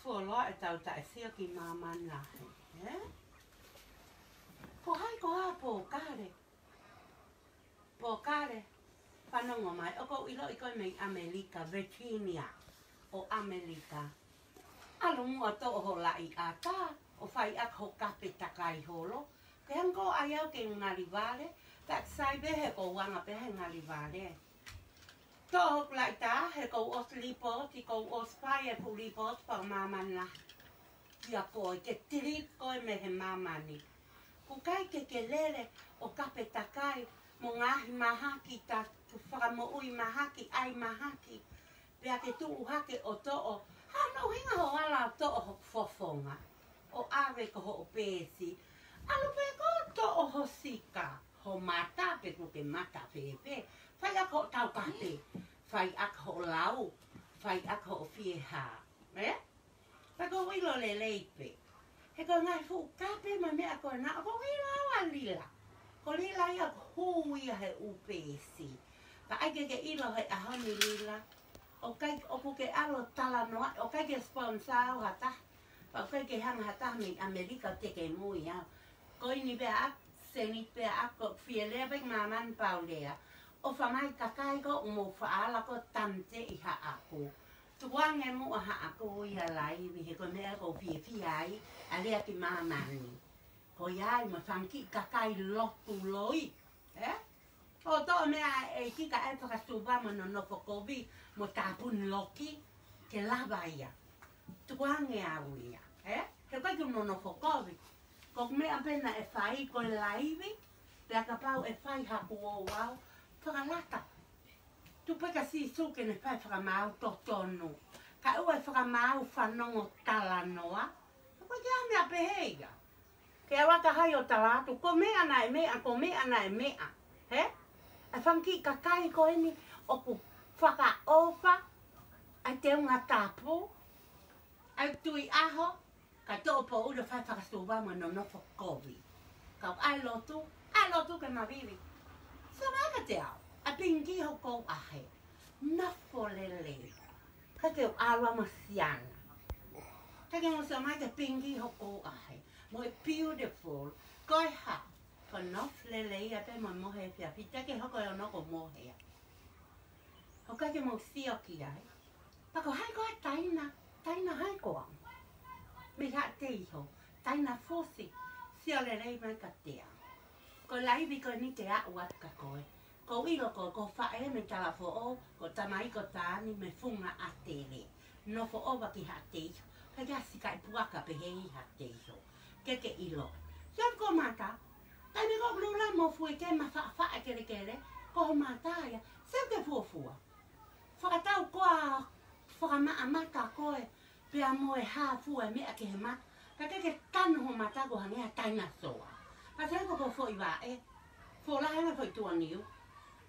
Fuoloa e tau ta e sia ki māman lahe. Ko hai ko ha pō kāre. Pō kāre. Whanongo mai. O ko ilo i koe mei Amerika, Virginia o Amerika. Alo mua to o la i a tā. O whai ak ho kape takai holo. Ke hanko ai au ke ngari vale. Tak sai behe ko wanga behe ngari vale. Tohok lai tā, he kou os lipot, i kou os whai e pu lipot pa māman la. Kia koe, ke tiri koe me he māmani. Ku kai ke lele o kape takai, mo ngahi mahaki ta whakamoui mahaki, ai mahaki. Pea ke tuu hake o to'o, hano hinga ho ala to'o ho fofonga. O awe ko ho o pēsi. Alo pe ko to'o ho sika, ho mata, pe ku ke mata pepe. Whai ak ho tau kape, whai ak ho lau, whai ak ho whieha. Whai ko wilo le leipe. He ko ngai fu kape ma mea ko na, ko wilo awa lila. Ko lila ia hui he upesi. Pa aike ke ilo he ahoni lila. O ku ke alo tala noa, o kai ke sponsor hata. Pa kai ke hanga hata me Amerika te ke mui au. Ko ini bea ak, seni bea ak ko whielea pek maman paulea. O whamai kakai ko mo whaala ko tamte i ha ako. Tuange mo a ha ako i a laiwi he ko mea ko whiwhi ai a lea ki mamani. Ko iai ma whanki kakai lotu loi. O to mea e kika e whakasuba mo no nofo kobi mo tāpun loki ke lava ia. Tuange au ia. He kai ku no nofo kobi. Ko mea pena e whai ko laiwi. Pea ka pau e whai haku o wau. Whakalata. Tu peka si suke ne whai whakamau totonu. Ka ua whakamau whanongo tala noa. Ko kia mea peheia. Ke awaka hai o talatu. Ko mea na e mea, ko mea na e mea. A whanki kakai ko eni o ku whakaopa. Ai te unga tapu. Ai tui aho. Ka tō po ura whai whakasuwa mo no nofo kovi. Kau ai lotu ke mavivi. Samaka te au, a pingi ho kou ahe. Nafo lele. Ka te o awa masiana. Ka ke mo samai te pingi ho kou ahe. Mo e beautiful. Koi ha. Ko nof lele ia pe mo mohe pia. Pita ke hoko e o noko mohe. Ho ka ke mo sio ki ai. Pako hai koa taina. Taina hai koa. Me ha te iho. Taina fosi. Sio lele mai ka te au. Ko laiwi ko ni te aʻuat ka koe. Ko ilo ko whae me tala fo o, ko tamai ko tāni me funga a tere. No fo o waki ha te iho. Ka kia sika i puaka pe hei ha te iho. Keke ilo. Siam ko mata. Tai me ko blula mo fui ke ma wha kere kere. Ko ho mata ia. Siam ke fuafua. Whakatau koa whakamaa mata koe. Pea mo e ha fua mea ke he mata. Ka keke tanu ho mata ko hangea taina soa. Ka te ko foi wa fo la hana foi tua niu.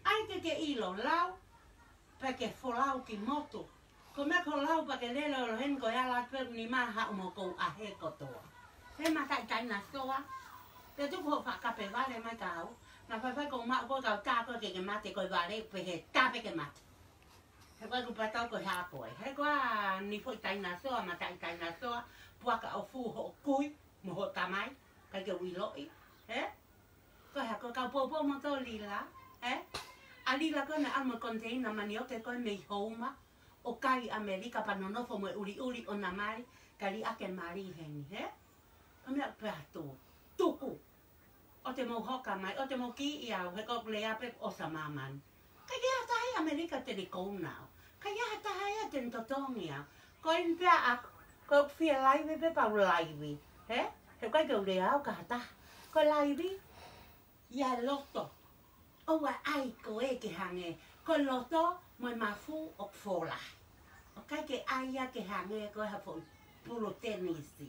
Ai ke ilo lau. Pa ke fo lau ki moto. Ko me ko lau pa ke lele o hen ko ya la per ni ma ha mo ko a he ko toa. He ma kai tai na soa. Te tu ko fa ka pe vale mai kau. Na pa ko ma ko ka ta ko ke mate ko vale pe he ta pe ke mate. He ko ku pa tau ko ha ko. He ko ni foi tai na soa ma tai na soa. Puaka o fu ho kui mo ho tamai. Ka ke wiloi. Ko ha ko ka popo mo to lila, a lila ko na almo container mani o ke ko me homa o kai Amerika pa no nofo mo uri o na mari ka li ake mari heni, Ko me prato tuku o te mo hoka mai o te mo ki ia he ko le ape o sa maman. Ka ia ta hai Amerika te de ko now. Ka ia ta hai te totongia. Ko in pea ko fia live pe pa live, He ko ko le au ka ta. Ko laiwi, ia loto. Owa ai ko e ke hange. Ko loto, moi mafu o fola. O kai ke aia ke hange ko ha fo puro tenisi.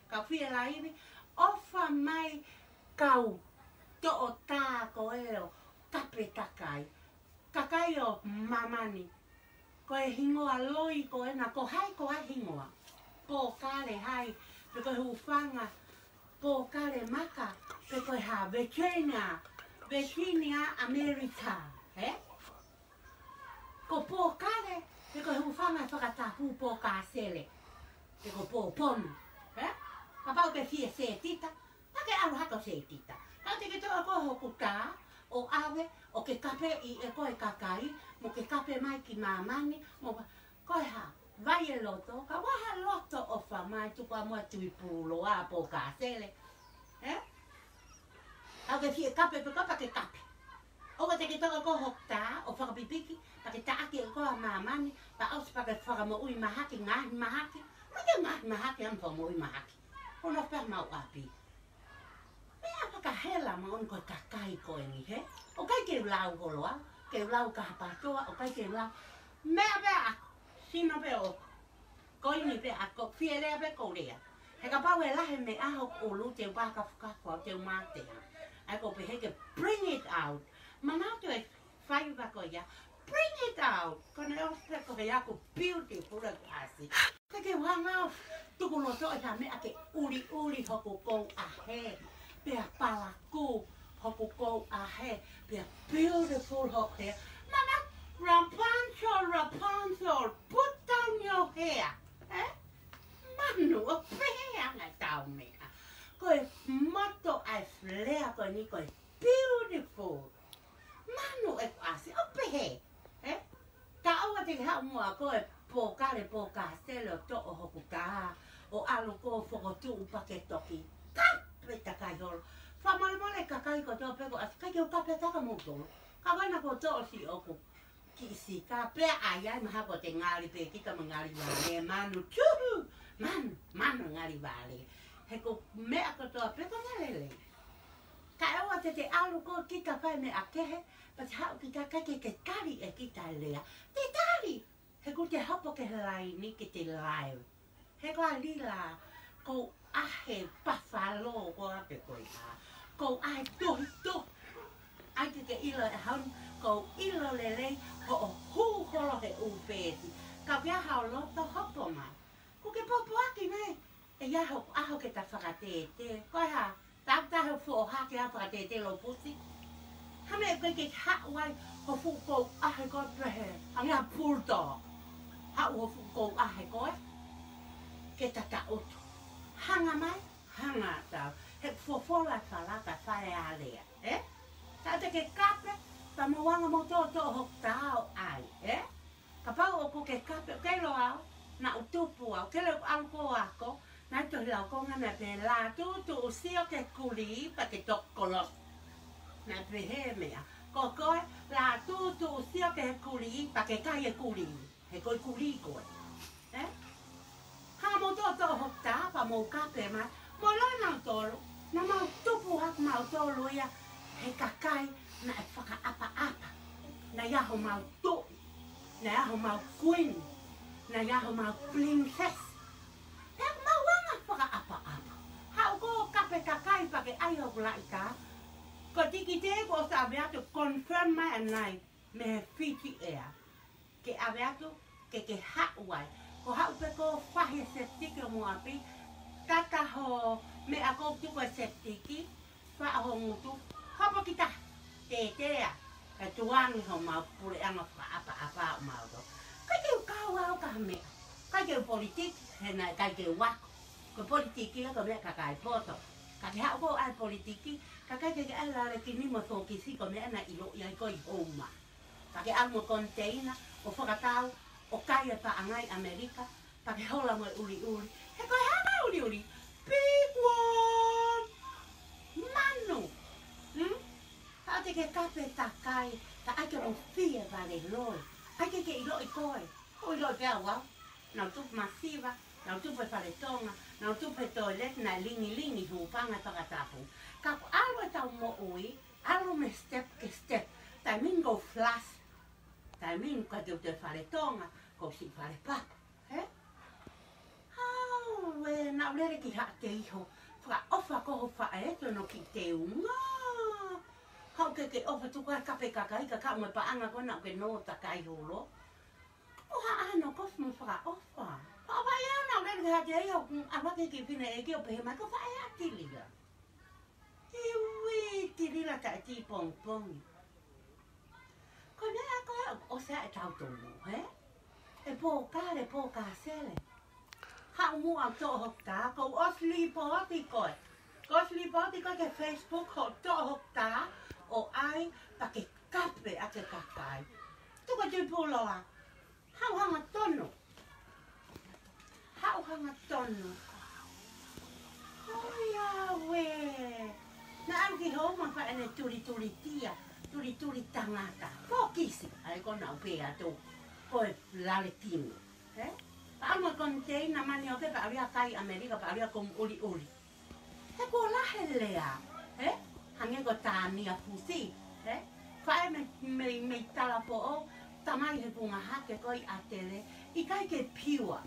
Ka whia laiwi, ofa mai kau to o tā ko e o tape takai. Kakai o mamani. Ko e hingoa loi ko e na ko hai ko a hingoa. Ko kare hai, pe ko hufanga. Po kare maka, pe koe ha Virginia, America, Ko po kare, pe koe hufanga whakatapu po ka sele. Ke ko po ponu. Ka pau ke fie se tita. Ta ke alu hako se tita. Ka te ke toa ko hoku tā. O awe, o ke kape I e koe kakai. Mo ke kape mai ki mamani. Mo koe ha. Vai e loto. Ka waha loto o wha mai. Tukua mua tui pulo a po ka sele. Au ke fie kape pe kopa ke kape. O ka te ke toa ko hoku tā. O whakapipiki. Pa ke taaki e koa mamani. Pa au se pa ke whakamo ui mahaki. Ngahi mahaki. Maka ngahi mahaki am whamo ui mahaki. Ono wha mau api. Mea whakahela ma on koe kakai koe ni he. O kai ke lau holoa. Ke lau ka hapatoa. O kai ke lau. Mea pea ako. Sino pe o. Koi ni pe ako. Fie lea pe ko lea. He ka pau e lahe me aho o lu te waka whakakwa o te umatea. Ai ko pe he ke bring it out. Manatu e whai wako ia. Bring it out. Kone o se ko he ako beautiful a kasi. Te ke wangau. Tuku loto e ta mea ke uri uri hoku kou a he. Pea palaku hoku kou a he. Pea beautiful hoku he. Mama, Rapunzel, Rapunzel, put down your hair. Manu, o pehea ngai tau mea. Koe moto ai flea koe ni koe beautiful. Manu e kuasi, o pehe. Ka aua te hao mua koe pōkare sele o to o hoku tā. O alu ko whakotu upake toki. Kape takai holo. Whamaremole kakai ko tō peko asi. Kai keu kape taka mūtolo. Ka waina ko tō si oku. Ki si ka pea ai maha ko te ngāri pe kita ma ngāri wale. Manu tuhu. Manu ngāri wale. He ko mea ko tō peko ngalele. Ka ewa te alu ko kita pai me akehe. Pati hao kita kai ke kari e kita lea. Te tari. He ko te hapo ke lai ni ke te lai. He ko lila ko ahe pafalo ko ape ko ia. Ko ai to. Ai ke ilo e hau ko ilo lele ko o hu holo he upeti. Ka kia hao loto hopo mai. Ko ke popo aki nei. E ia aho ke ta whakatete. Ko ha. Ta ho fo hake a whakatete lo pusi. Hame e koe ke hawai ho fu ko ahe ko prehe. Angi a bulldog. Hau ho fu ko ahe koe. Ke tata otu. Hanga mai, hanga tau. He fofola whalaka whare a lea. Ta te ke kape, ta moanga mo tō hok tāo ai. Ka pau o ko ke kape, o keilo au, na utupu au, kele au ko ako, na to hilau ko ngana pe la tu usio ke kuli pa ke tokolo. Na pe he mea. Ko koe, la tu usio ke kuli pa ke kai e kuli. He koe kuli koe. Ha mo tō hok tā, pa mo kape mai, mo lo nau tōru, na mau tupu hak mau tōru ia, he kakai na e whakaapa. Na iaho mau tōi, na iaho mau queen, na iaho mau princess. He mau wanga whakaapa. Hau ko kape kakai pa ke ai hoku lai tā, ko tiki te ko sa ave atu confirm mai anai, me he whiti ea. Ke ave atu, ke hauai. Ko hau pe ko whahe septiki o mua pi. Tata ho me a kou tuko septiki. Wha ho ngutu. Hopo ki ta. Te tea. Ka tuangi ho mau pule anga apa o mau to. Kai keu kau au ka mea. Kai keu politik. Hena kai keu wako. Ko politiki ko mea kakai poto. Ka te hau ko ai politiki. Ka kai ke ai lale ki nimo so ki si ko mea na ilo iai koi homa. Ka ke almo container. O whakatau. O kai e pa angai Amerika, pa ke hola mo uri. He koe hana uri. Big one! Manu! Hau te ke kape takai, ta ake o fia vale loi. Ake ke ilo i koe. Ko ilo i pia wau. Nau tupu masiva, nau tupu e whaletonga, nau tupu e toilet na lingi hupanga whakatapu. Ka alo e tau mo ui, alo me step ke step. Tai min go flash. Tai min ka te whaletonga, ko si whare papa. Nau lere ki haa te iho. Whaka ofa koho whaeto no ki te unga. Hau ke ofa tuka kape kakai ka ka mo paanga ko nau ke no takai holo. O haa ano kof mo whaka ofa. Ofa iau nau lere ki haa te iho. Awa ke pina e ki o pehe mai ko whae a tilira. Iwi tilira ka e ti pong. Ko nea koe o sea e tau tomo, E pō kāre pō kāsele. Hau mua to hokta ko osli poti ko. Osli poti ko ke Facebook ho to hokta o ai pa ke kape a ke kakai. Tu ko tu puloa. Hau hanga tono. Hau hanga tono. Oh ya we. Na am ki ho ma fa ene turi tia. Turi tangata. Po kisi. Ai ko na upea tu. Ko lale timo. Amo con te na mani o ke pa avia kai Amerika pa avia kom uli. He ko la helea. Hange ko tani a pusi. Fai me tala po o. Tamai he punga hake koi atele. I kai ke piwa.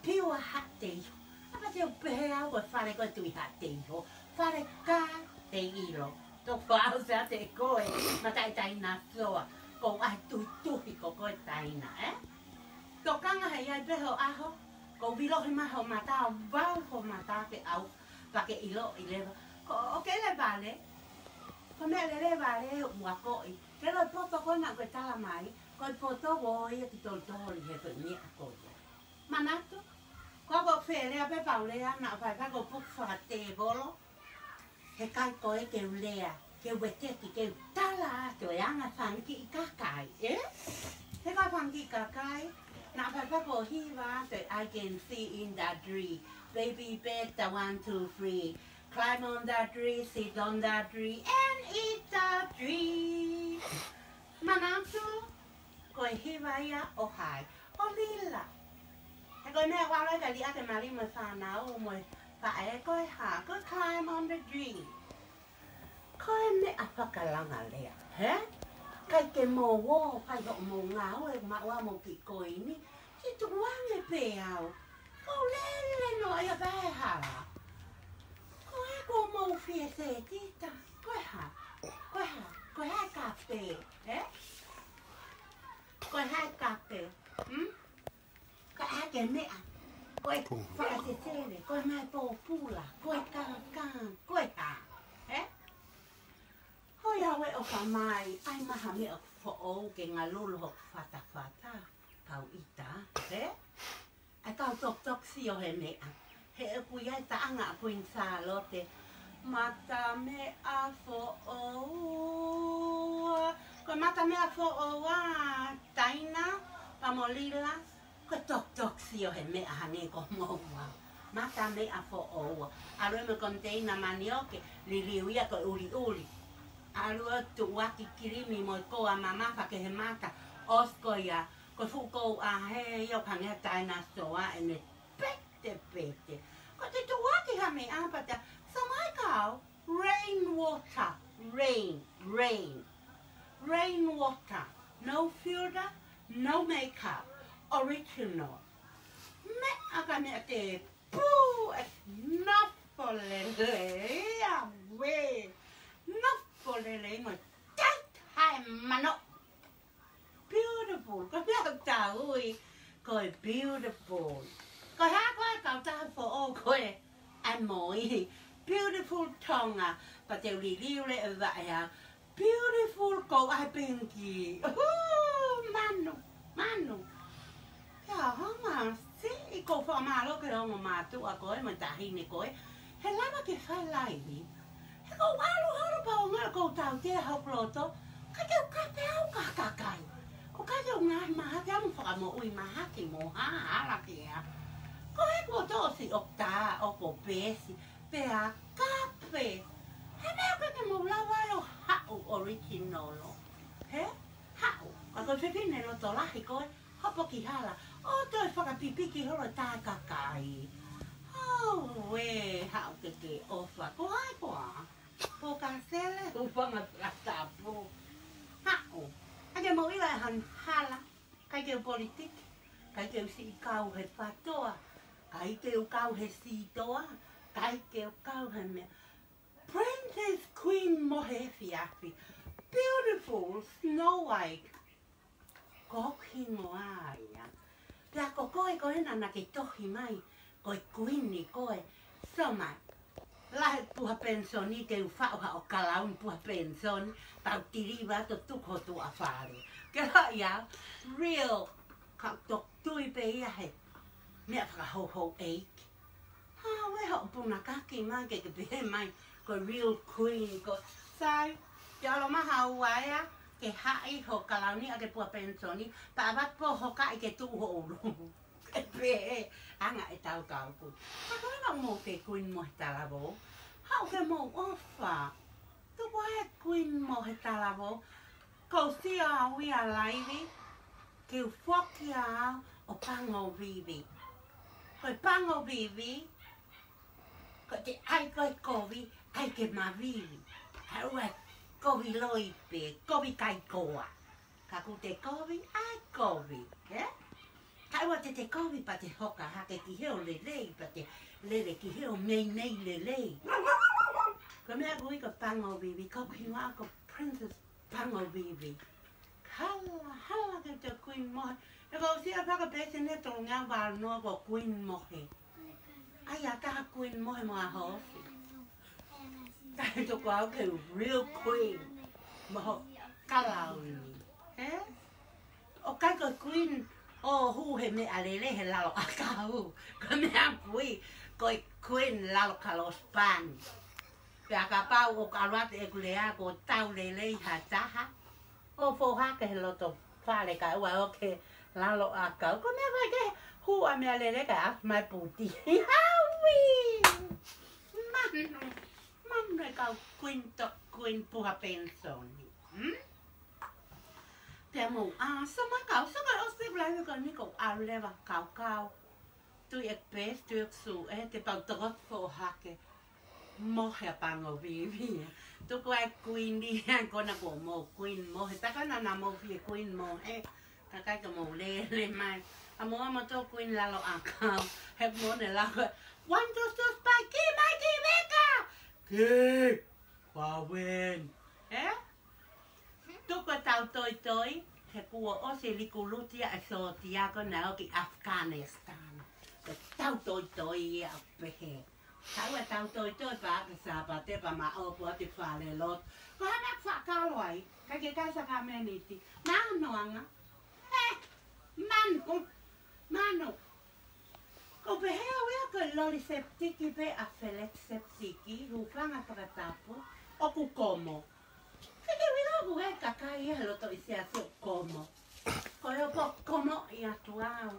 Piwa hate. Apa te upehe au ko fare ko tui hate ho. Fare ka te ilo. To whao sa te koe. Ma tai na soa. Ko ai tuhi ko koe taina, Tō kanga hei ai peho aho, ko wilo he maho mata, wau ho mata ke au, pake ilo i lewa. Ko o ke le vale, ko mea le vale ua koi. Ke loi poto koe na koe tala mai, koe poto woi ki tō tori he koe mea koe. Manato, ko ko whelea pe paulea na whai pa ko puk whate bolo, he kai koe ke ulea, ke weteki, ke tala ato e anga whanki i kakai, He kai whanki i kakai, na papa ko hiwa that I can see in that tree. Baby bed, the 1, 2, 3. Climb on that tree, sit on that tree, and eat that tree. Manatu, ko hiwa ia o hai, o lila. E ko mea wala ka li ate marima sana o mo pa e ko ha, ko climb on the tree. Ko me apakalanga lea, Kai ke mō wō, kai ho mō ngā oe maua mō ki koe ni, si tu wange pē au. Ko lele no ai a bāe hara. Ko e ko mō whie se tita, koe hai ka pē, Koe hai ka pē, Koe hai ke mea, koe whae te tere, koe mai pō pūla, koe kāng, koe ha, Hoi awe o ka mai, ai maha mea fo o ke ngā lulu ho whata, kau ita, Ai kau tok si o he mea, he e pui ai taanga a puin sā lote, mata mea fo o, ko mata mea fo o taina, pamolila, ko tok si o he mea hane ko moua. Mata mea fo o, arue me konteina mani oke, liliuia ko uli. Arua tu waki kirimi mo koa mama fa ke he mata osko ia ko fuko a he yo pange taina soa ene pete ko te tu waki ha me apata samai kau rain water no filter no makeup original me aga me te pu not for le we not Polele mo tight hai mano beautiful ko mea ta ui ko beautiful ko ha ko ta fo o ko ai moi beautiful tonga pa te li le va ya beautiful ko ai pinky mano ya hama si ko fa ma lo ke ro ma tu a ko ma ta hi ni ko he lava ke fa lai Ko walu pa o ngā kou tau te hau ploto, ka teo ka pēo ka kakai. Ko ka teo ngā maha te amu whakamo ui maha ki mo hala ki ea. Ko e ko tōsi o tā o ko pēsi, pēa kape. He mea ka te mo lawai o hau originalo. He? Hau. Ka koe whipine no tō lahi koe, hopo ki hala. O toi whakapipiki horo tā kakai. Oh, we hau ke ofa. Ko hai koa. Po kansele, upanga trata po. Hao, ake mo ila han hala, kai ke politik, kai ke si kau he patoa, kai ke kau he si toa, kai ke kau he me. Princess Queen mohe fiafi, beautiful Snow White, koki moa ia. Pea ko koe nana ke tohi mai, koe Queeni koe, so mai. Lahe puha pensoni te ufao ha o kalaun puha pensoni tau tiriwa to tuko tu a whare. Ke la ia, real ka tok tui pe ia he mea whakahoho eik. ho puna kaki mai ke pe mai ko real queen ko sai ya lo ma hawaia ke hai ho kalani ake po pensoni pa bat po ho ka ke tu ho lu ke pe anga e tau tau ku pa ko na mo ke queen mo talabo ha ke mo ofa tu wa queen mo talabo ko si a wi a laivi ke fokia o pango vivi ko pango vivi ko te ai ko kovi ai ke mavili haua kovi loipe kovi kai koa ka ku te kovi ai kovi haua te kovi pa te hoka ha ke ki heo le pa te le ki heo nei le ko mea kui ko pango vivi ko kinwa ko princess pango vivi hala ke te queen mo e ko si apa ka pese ne to nga va no ko queen mo he ai ata queen mo mo a ho to ko ke real queen mo kalao ni o ka ko queen o hu he me alele he la lo akau ko me a kui ko queen la lo kalos pan pe ka pa o ka ra te ku le a ko tau le ha taha o fo ha ke lo to fa le ka wa o ke la lo a ka ko me va ke hu a me le ka mai puti hawi man re ka queen pu ha pensoni te mo a sa ma ka o se bla ko ni ko a le va ka tu e pes tu su te pa to fo ha ke mo he pango vivi tu ko queen di ko na ko mo queen mo ta ka na mo fi queen mo ka ka ko mo le mai amo to queen la lo aka he mo ne la 1 2 3 spike mai ki veka ke pa wen tu ko tau toi he ko o se likulutia e so tia ko na ki Afghanistan tau toi ya pe Kaua tau toi pa ke sa pa te pa ma o po te whale lot. Ko hana whakaloi, ka ke kasa ka meniti. Mano anga. Mano. Ko pe hea wea ko lori septiki pe a felet septiki, rupanga pakatapo, o ku komo. Ka ke wira ku e kakai e loto i se aso komo. Ko e po komo i atuau.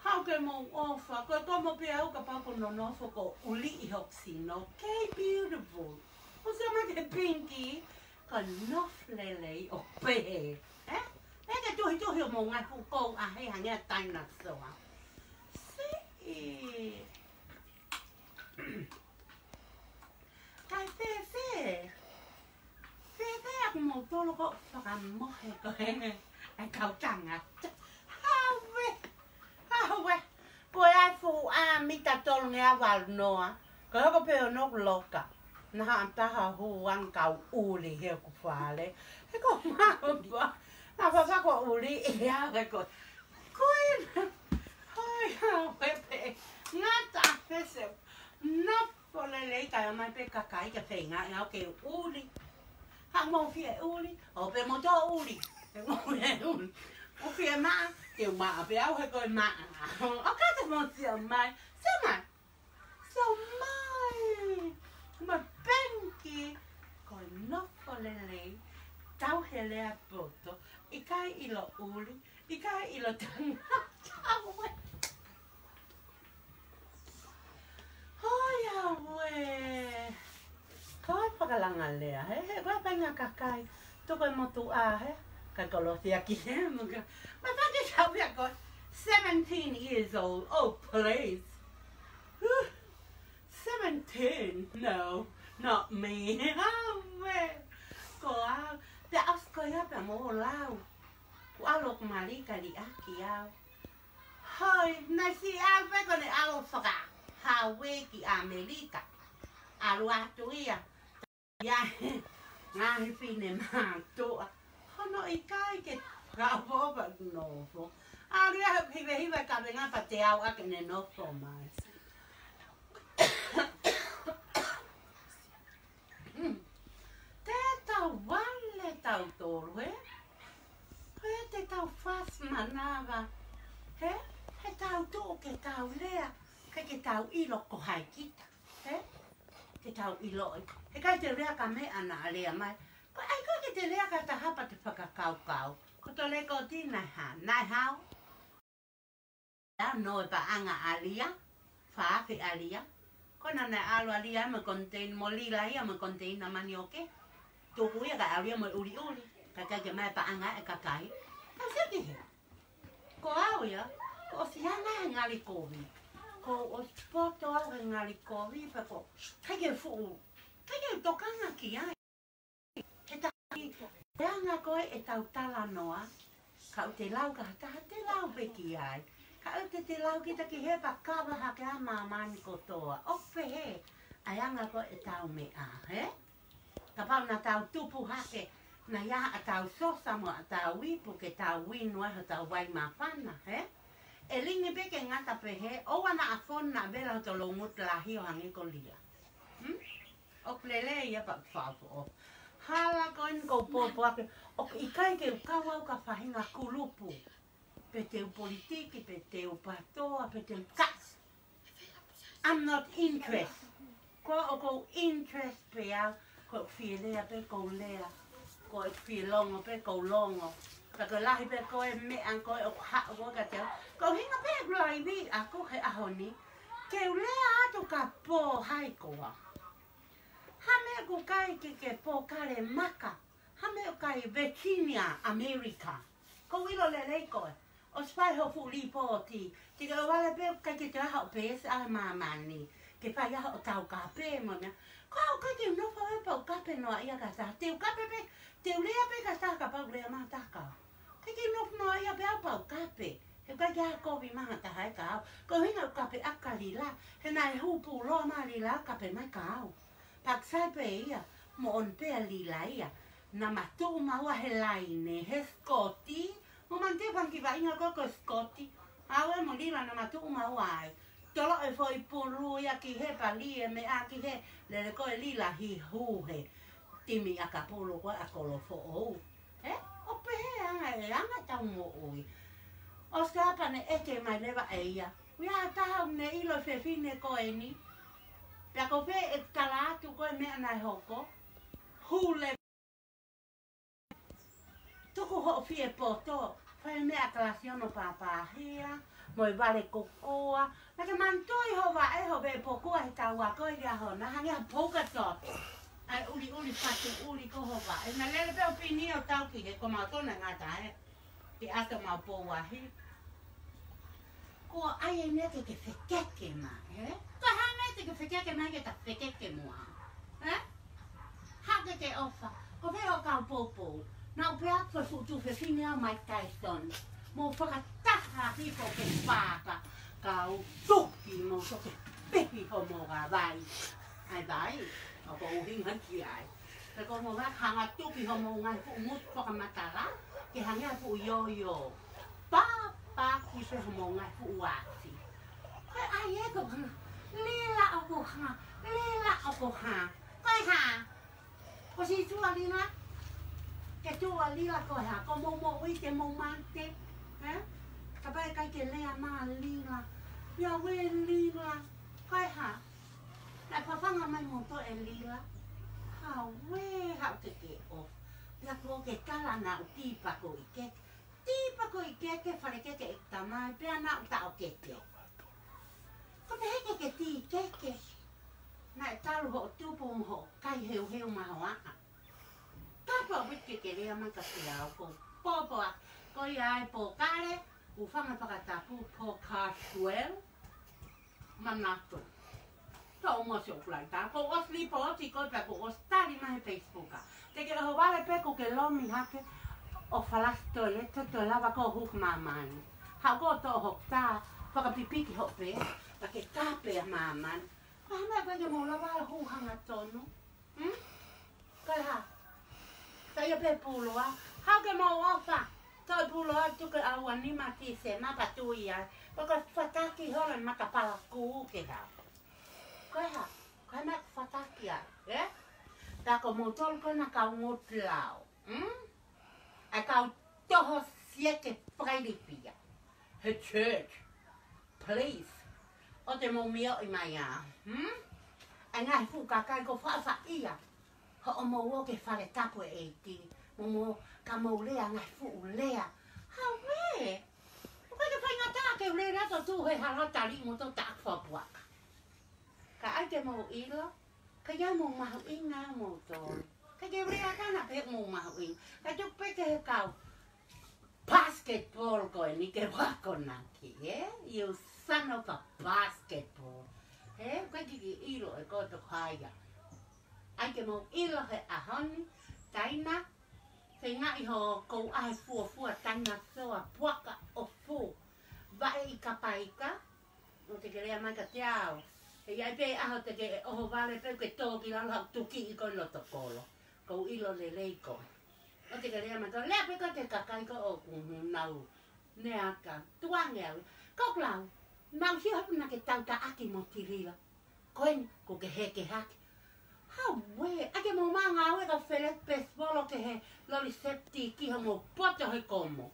How ke mo ofa ko tomo pe au ka pa ko no fo ko uli I hoksino ke beautiful o se ma ke pinky ko no lele o pe ke tu mo nga ku ko a he hanga tai na so si kai se aku mo tolo ko fa mo he ko e kau tanga ko ai fu a mi ta tol nge wal noa ko pe no loka na anta ha hu wan ka uli he ku fale e ko ma ba na fa ko uli e ya ko hoi ha pe nga ta se no po le ka mai pe ka kai ka fe nga ke uli ha mo fi uli o pe mo to uli mo uli o fi ma ke ma pe au he ko ma o ka te mo si mai so mai ma penki ko no polele tau hele a poto I kai I lo uli I kai I lo tanga we hoia we ko pakalanga lea he ko panga kakai to ko mo tu a he ka kolosia ki mo ka ma fa ke sabia ko 17 years old oh please 17 no not me ko a te asko ya pa mo lao ko alok mali ka di aki au hoi na si alfe ko ne alo faka hawe ki Amerika alwa tuia ya nga fine ma to no I kai ke bravo ba no fo aria hive ka venga pa te au a que ne no fo mai te tau vale tau toro te tau fas manava he tau to ke tau lea ke tau I lo ko hai kita he? Te tau I loi. He kai te rea ka me ana a lea mai. Ko ai ko ke te rea ka ta hapa te whakakau. Ko to le ko ti nai ha. Nai hao. No pa anga alia. Whaafi alia. Kona nai alo alia me contain mo lila ia me contain na mani oke. Tōku ia ka alia mo uri. Ka kai mai pa anga e ka kai. Ka seti he. Ko au ia. Ko sianga e ngali kovi. Ko o poto au e ngali kovi. Pa ko kai ke fuu. Kai ke tokanga ki ai. He taki. Te anga koe e tau tala noa. Ka u te lau ka hata te lau pe ki ai. Ka u te lau ki taki he pa kawa hake a mamani kotoa. Ope he. Ai anga koe e tau me a. He? Ka pau na tau tupu hake. Na ia a tau sosa mo a tau wipu ke tau winu e tau wai mawhana, he? E lingi peke ngata pe he, o wana a whona vela to lo ngut lahi o hangi ko lia. O plele ia pa whafu o. Hala koin ko popo ake, o I kai ke ukawau ka whahinga kulupu. Pe te politiki, pe te patoa, pe te kas. I'm not interested. Ko o ko interest pe au, ko whielea pe ko lea. Ko e whilongo pe ko longo. Ka ko lahi pe ko e me an ko e o hao ko ka teo. Ko hinga pe gloi vi a ko he ahoni. Ke ulea atu ka po hai koa. Hame ko kai ke po kare maka. Hame o kai Virginia, America. Ko wilo le lei koe. O spai ho fu li po ti. Ti ka wale pe kai ke te aha o pe es a mamani. Ke pai aha o tau ka pe mo mea. Ko kai ke no fa e pa o kape noa ia ka sa. Te o kape pe. Te ulea pe ka taka pau lea maha taka. Kai ke nofu noa ia pe au pau kape. He kai kia kovi maha taha e ka au. Ko hinga u kape aka li la. He nai hupu loa maha li la kape mai ka au. Pak sai pe ia. Mo on pe li la ia. Na matu maua he laine. He skoti. Mo mante panki va inga koko skoti. Au e mo lila na matu maua ai. Tolo e foi puru ia ki he pali e me a ki he. Lele koe lila hi hu he. Timi a kapolo koe a kolofo ou. He? Ope he anga tau mo oi. O skapa ne eke mai lewa e ia. Wia taha ne ilo fefine koe ni. Pea ko fe e tala atu koe mea nai hoko. Hule. Tuku ho fie poto. Fai mea klasiono papahia. Moi vale kokoa. Nake mantoi ho wa e ho be pokoa he tau a koe lia ho. Na hangi ha poka toto. Ai uli patu uli koho wa. E na lele pe opini o tau ki he ko mautona ngata he. Te ato mau po wahi. Ko ai e mea ke whekeke ma, he? Ko hana te ke whekeke ma ke ta whekeke mua. He? Hake te ofa. Ko wheo kau popo. Nau pe akwa futu whiwhine au Mike Tyson. Mo whakataha hipo ke whāka. Kau tuki mo so ke pehi ho mo ga vai. Ai vai. O ko uhinga ki ai. Te ko mo ga hanga tuki ho mo ngai fu mut whakamatara. Ke hanga fu yo. Pa ki se ho mo ngai fu uati. Koe ai e ko hanga. Lila o ko hanga. Lila o ko hanga. Koe hanga. Ko si tua lina. Ke tua lila koe hanga. Ko mo ui te mo mante. Ka pai kai ke lea maa lila. Ia we lila. Koe hanga. Nai papanga mai moto e lila. Hau te ke o. Ia ko ke kala na u tīpako i ke. Tīpako i ke whare ke e tamai. Pea na u tau ke. Ko te heke ke tī ke. Nai taru ho tupu mo kai heu maho aka. Kapa wiki ke rea maka ki au ko. Popoa. Ko i ai po kare. U whanga whakatapu po Carswell. Manato. Tau mo se o plai ta. Ko os li po oti ko pe ko os tali mai Facebooka. Te ke ho vale pe ko ke lomi hake o falasto le to lava ko huk mamani. Ha go to hokta whakapipiki ho pe. Pa ke tape a mamani. Pa me pa ke mo lava hu hanga tonu. Kai ha. Ta ia pe puloa. Ha ke mo ofa. Toi puloa tuke awani mati se ma patu ia. Pa ko fataki hola makapala ku ke ha. Koe ha, koe mek whatakia, eh? Tako mo tolu koe na kau ngot lau. A kau toho sieke prairipia. He church, please. O te mo mio I mai a. Ai ngai fu kakai ko fa ia. Ho o mo ke fale tapu e ti. Mo ka mo lea ngai fu lea. Ha we. O ka fai ngata ke le ra to tu he hala tali mo to tak fa puaka. Ka ai te mo ilo. Ka ya mo mahu inga mo to. Ka ke rea kana pe mo mahu ing. Ka tu pe ke kau. Basketball ko ni ke wako naki, eh? You son of a basketball. Eh? Ka ki ilo e ko to haya. Ai ke mo ilo he ahoni, taina, ke ngai ho ko ai fua taina soa puaka o fu. Vai I kapaika, no te kerea mai ka tiao. E iai pe aho te ke oho vale pe ke tōki lala tuki I ko loto kolo. Ko ilo le leiko. O te kerea mai ka lea pe ko te kakai ko o kuhu nau. Ne aka, tuange au. Kau klau, nau si hopu na ke tau ta aki mo tirila. Koen, ko ke heke hake. Ha we, ake mo manga awe ka whele pesbolo ke he lori septi ki ho mo poto he komo.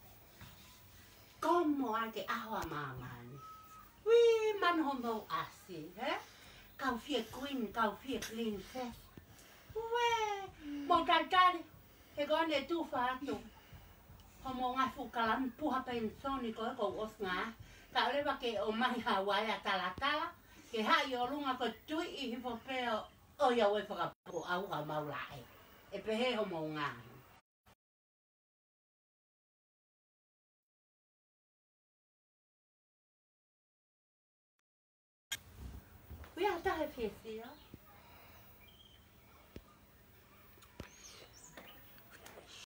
Komo ake awa mamani. Wee, man ho mo asi, he? Kau fie queen, kau fie princess. We, mo kankari, he kone tu whātu. Ho mo ngai fukalam puha pensoni ko ko os ngā. Ka lewa ke o mai Hawaii a tala. Ke hai o lunga ko tui I hifo peo o ia we whakapo au ha maulai. E pehe ho mo ngā. Wea tahe whiesia.